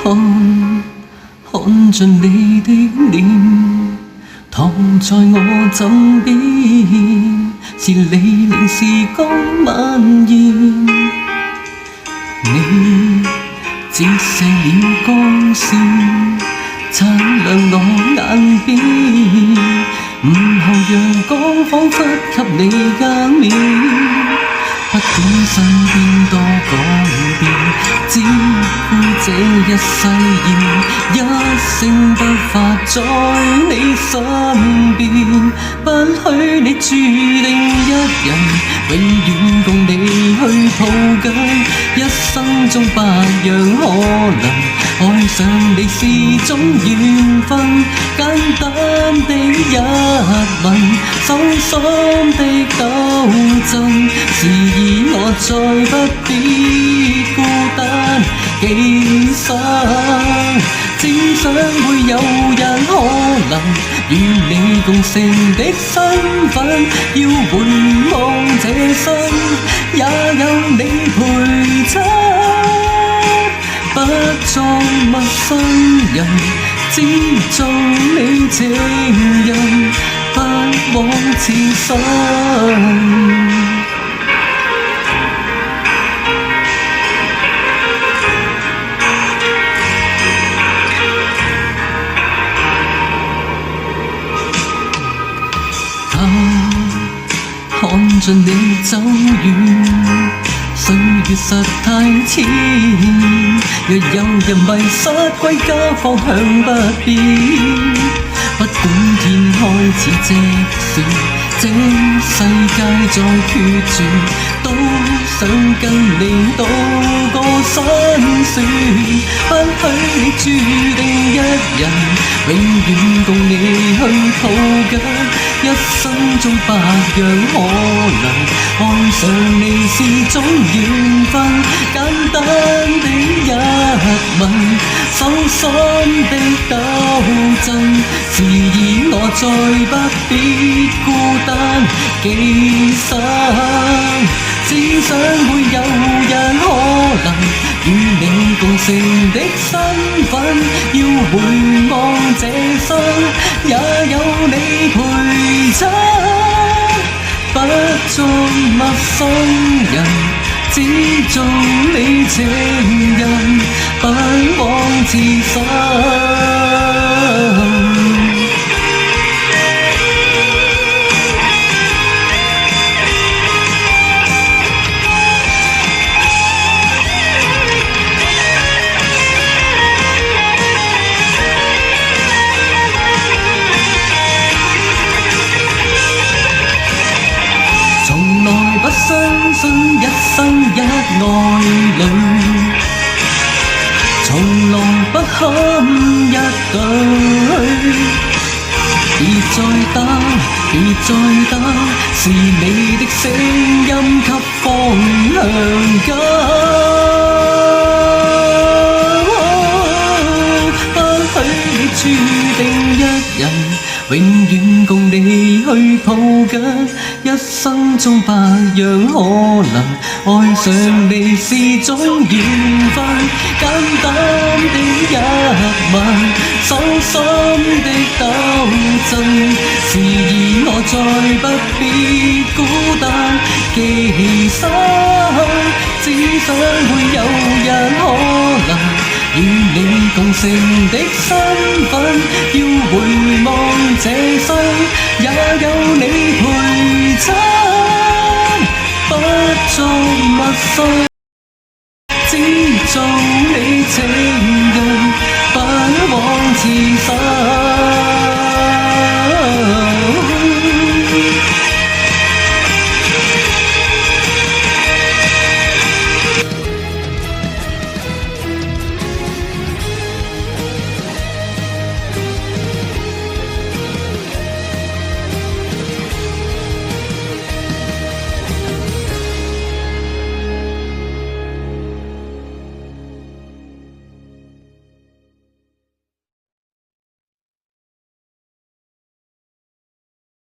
看盡你的臉，躺在我枕邊，是你令時光蔓延。你折射了光線，擦亮我眼邊，午後陽光彷彿給你加冕。不管身邊多改變，只顧這一世緣，一聲不發在你身邊。不許你注定一人，永遠共你去抱緊，一生中百樣可能，愛上你是種緣分。簡單的一吻，手心的抖震，示意我再不必孤單寄生。只想會有人可能與你共成的身份，要回望這生也有你陪襯，不作陌生人，只做你情人，不枉此生。看盡你走遠，歲月實太淺。若有人迷失歸家方向不變，不管天開始直線，這世界再決絕，都想跟你渡過辛酸。不許你注定一人，永遠共你去抱緊，一生中百樣可能，愛上你是種緣分。簡單的一吻，手心的抖震，示意我再不必孤單寄生。只想會有人可能與你共成的身份，要回望這生也有你陪襯，不做陌生人，只做你情人，不枉此生。不相信一生一愛侶，從來不堪一對。別再等，別再等，是你的聲音給方向感。不許你注定一人，永遠共你去抱緊，一生中百樣可能，愛上你是種緣分。簡單的一吻，手心的抖震，示意我再不必孤單寄生。只想會有人可能與你共成的身份，要回望這生也有你陪襯，不做陌生，只做你情人，不枉此生。